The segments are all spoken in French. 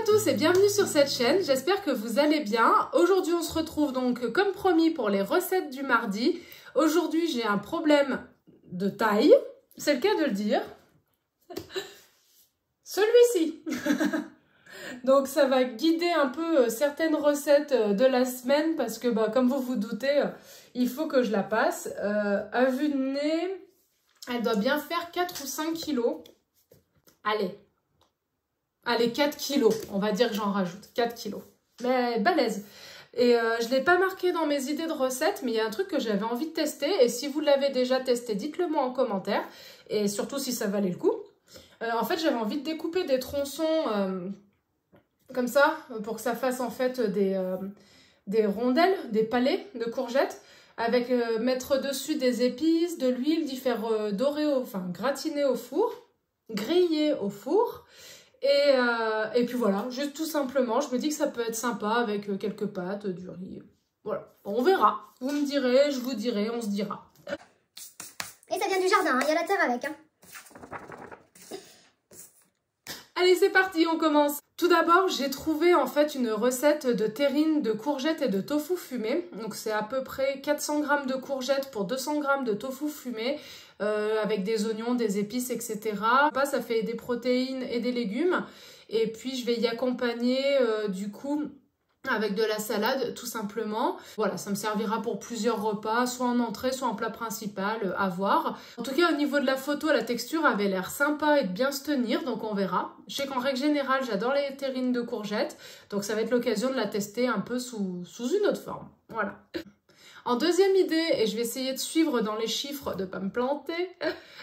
à tous et bienvenue sur cette chaîne, j'espère que vous allez bien. Aujourd'hui on se retrouve donc comme promis pour les recettes du mardi. Aujourd'hui j'ai un problème de taille, c'est le cas de le dire. Celui-ci. Donc ça va guider un peu certaines recettes de la semaine parce que comme vous vous doutez, il faut que je la passe. À vue de nez, elle doit bien faire 4 ou 5 kilos. Allez, 4 kilos. On va dire que j'en rajoute 4 kilos. Mais balèze. Et je ne l'ai pas marqué dans mes idées de recettes, mais il y a un truc que j'avais envie de tester. Et si vous l'avez déjà testé, dites-le moi en commentaire. Et surtout si ça valait le coup. En fait, j'avais envie de découper des tronçons comme ça, pour que ça fasse en fait des rondelles, des palets de courgettes. Avec mettre dessus des épices, de l'huile, d'y faire dorer, gratiner au four, griller au four. Et puis voilà, juste tout simplement, je me dis que ça peut être sympa avec quelques pâtes, du riz. Voilà, bon, on verra. Vous me direz, je vous dirai, on se dira. Et ça vient du jardin, il y a la terre avec. Allez, c'est parti, on commence. Tout d'abord, j'ai trouvé en fait une recette de terrine de courgettes et de tofu fumé. Donc c'est à peu près 400 g de courgettes pour 200 g de tofu fumé. Avec des oignons, des épices, etc. Ça fait des protéines et des légumes. Et puis je vais y accompagner du coup avec de la salade tout simplement. Voilà, ça me servira pour plusieurs repas, soit en entrée, soit en plat principal, à voir. En tout cas, au niveau de la photo, la texture avait l'air sympa et de bien se tenir, donc on verra. Je sais qu'en règle générale, j'adore les terrines de courgettes, donc ça va être l'occasion de la tester un peu sous une autre forme. Voilà. En deuxième idée, et je vais essayer de suivre dans les chiffres, de ne pas me planter,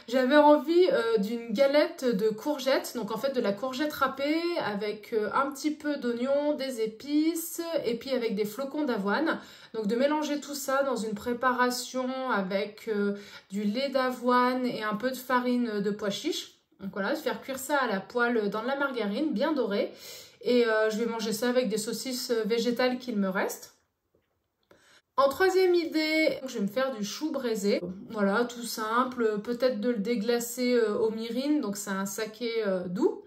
j'avais envie d'une galette de courgettes, donc en fait de la courgette râpée avec un petit peu d'oignon, des épices et puis avec des flocons d'avoine. Donc de mélanger tout ça dans une préparation avec du lait d'avoine et un peu de farine de pois chiche. Donc voilà, de faire cuire ça à la poêle dans de la margarine bien dorée. Et je vais manger ça avec des saucisses végétales qu'il me reste. En troisième idée, je vais me faire du chou braisé. Voilà, tout simple. Peut-être de le déglacer au mirin, donc c'est un saké doux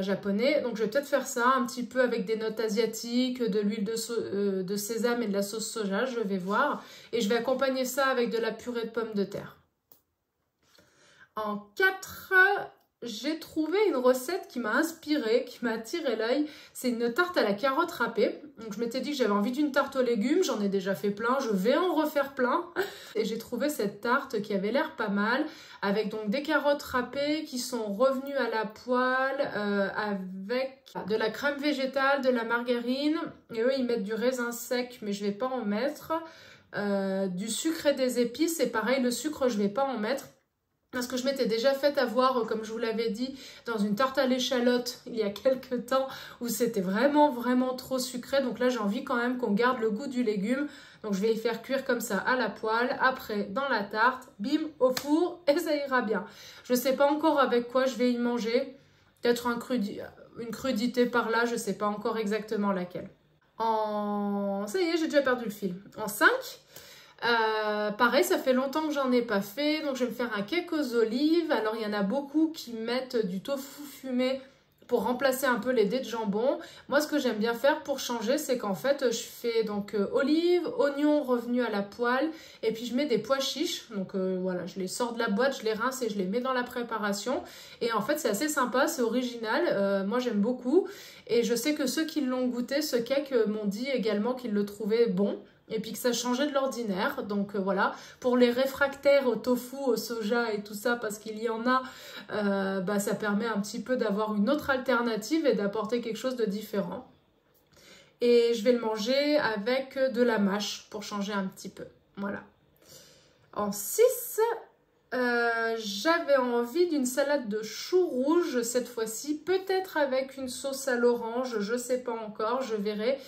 japonais. Donc je vais peut-être faire ça un petit peu avec des notes asiatiques, de l'huile de sésame et de la sauce soja, je vais voir. Et je vais accompagner ça avec de la purée de pommes de terre. En 4, j'ai trouvé une recette qui m'a inspirée, qui m'a attiré l'œil. C'est une tarte à la carotte râpée. Donc je m'étais dit que j'avais envie d'une tarte aux légumes. J'en ai déjà fait plein, je vais en refaire plein. Et j'ai trouvé cette tarte qui avait l'air pas mal, avec donc des carottes râpées qui sont revenues à la poêle, avec de la crème végétale, de la margarine. Et eux, ils mettent du raisin sec, mais je vais pas en mettre. Du sucre et des épices. Et pareil, le sucre, je vais pas en mettre. Parce que je m'étais déjà fait avoir, comme je vous l'avais dit, dans une tarte à l'échalote il y a quelques temps où c'était vraiment trop sucré. Donc là, j'ai envie quand même qu'on garde le goût du légume. Donc je vais y faire cuire comme ça à la poêle. Après, dans la tarte, bim, au four et ça ira bien. Je ne sais pas encore avec quoi je vais y manger. Peut-être une crudité par là, je ne sais pas encore exactement laquelle. Ça y est, j'ai déjà perdu le fil. En 5. Pareil, ça fait longtemps que j'en ai pas fait, donc je vais me faire un cake aux olives. Alors il y en a beaucoup qui mettent du tofu fumé pour remplacer un peu les dés de jambon. Moi, ce que j'aime bien faire pour changer, c'est qu'en fait je fais donc olives, oignons revenus à la poêle, et puis je mets des pois chiches. Donc voilà, je les sors de la boîte, je les rince et je les mets dans la préparation. Et en fait c'est assez sympa, c'est original, moi j'aime beaucoup. Et je sais que ceux qui l'ont goûté, ce cake, m'ont dit également qu'ils le trouvaient bon. Et puis que ça changeait de l'ordinaire. Donc voilà, pour les réfractaires au tofu, au soja et tout ça, parce qu'il y en a, ça permet un petit peu d'avoir une autre alternative et d'apporter quelque chose de différent. Et je vais le manger avec de la mâche pour changer un petit peu. Voilà. En 6, j'avais envie d'une salade de choux rouge cette fois-ci, peut-être avec une sauce à l'orange, je ne sais pas encore, je verrai,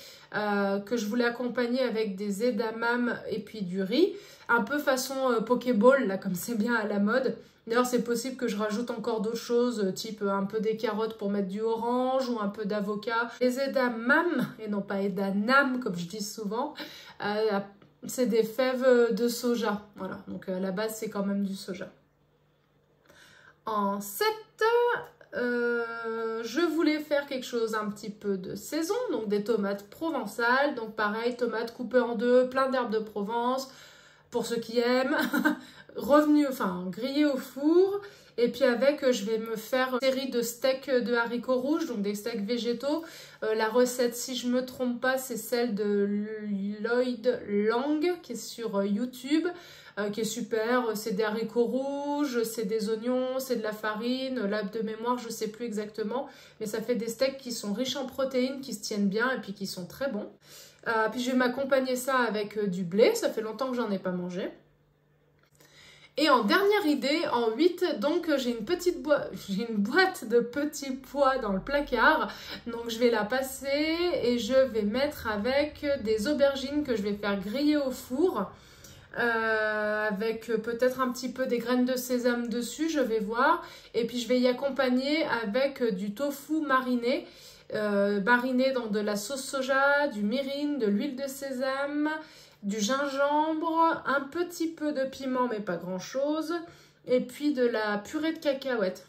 que je voulais accompagner avec des edamame et puis du riz, un peu façon Pokéball, là, comme c'est bien à la mode. D'ailleurs, c'est possible que je rajoute encore d'autres choses, type un peu des carottes pour mettre du orange ou un peu d'avocat. Les edamame, et non pas edanam, comme je dis souvent, c'est des fèves de soja. Voilà, donc à la base, c'est quand même du soja. En 7, je voulais faire quelque chose un petit peu de saison, donc des tomates provençales. Donc pareil, tomates coupées en deux, plein d'herbes de Provence, pour ceux qui aiment. Grillées au four. Et puis avec, je vais me faire une série de steaks de haricots rouges, donc des steaks végétaux. La recette, si je ne me trompe pas, c'est celle de Lloyd Lang, qui est sur YouTube, qui est super. C'est des haricots rouges, c'est des oignons, c'est de la farine. Là, de mémoire, je ne sais plus exactement. Mais ça fait des steaks qui sont riches en protéines, qui se tiennent bien et puis qui sont très bons. Puis je vais m'accompagner ça avec du blé. Ça fait longtemps que j'en ai pas mangé. Et en dernière idée, en 8, donc j'ai une boîte de petits pois dans le placard. Donc je vais la passer et je vais mettre avec des aubergines que je vais faire griller au four. Avec peut-être un petit peu des graines de sésame dessus, je vais voir. Et puis je vais y accompagner avec du tofu mariné. Mariné dans de la sauce soja, du mirin, de l'huile de sésame, du gingembre, un petit peu de piment mais pas grand chose, et puis de la purée de cacahuètes.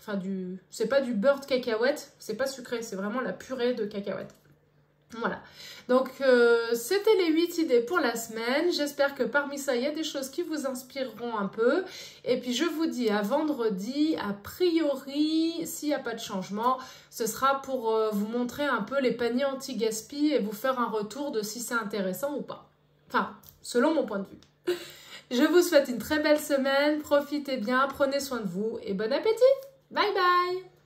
C'est pas du beurre de cacahuètes, c'est pas sucré, c'est vraiment la purée de cacahuètes. Voilà, donc c'était les 8 idées pour la semaine. J'espère que parmi ça, il y a des choses qui vous inspireront un peu. Et puis je vous dis à vendredi, a priori, s'il n'y a pas de changement, ce sera pour vous montrer un peu les paniers anti-gaspi et vous faire un retour de si c'est intéressant ou pas. Enfin, selon mon point de vue. Je vous souhaite une très belle semaine, profitez bien, prenez soin de vous et bon appétit. Bye bye.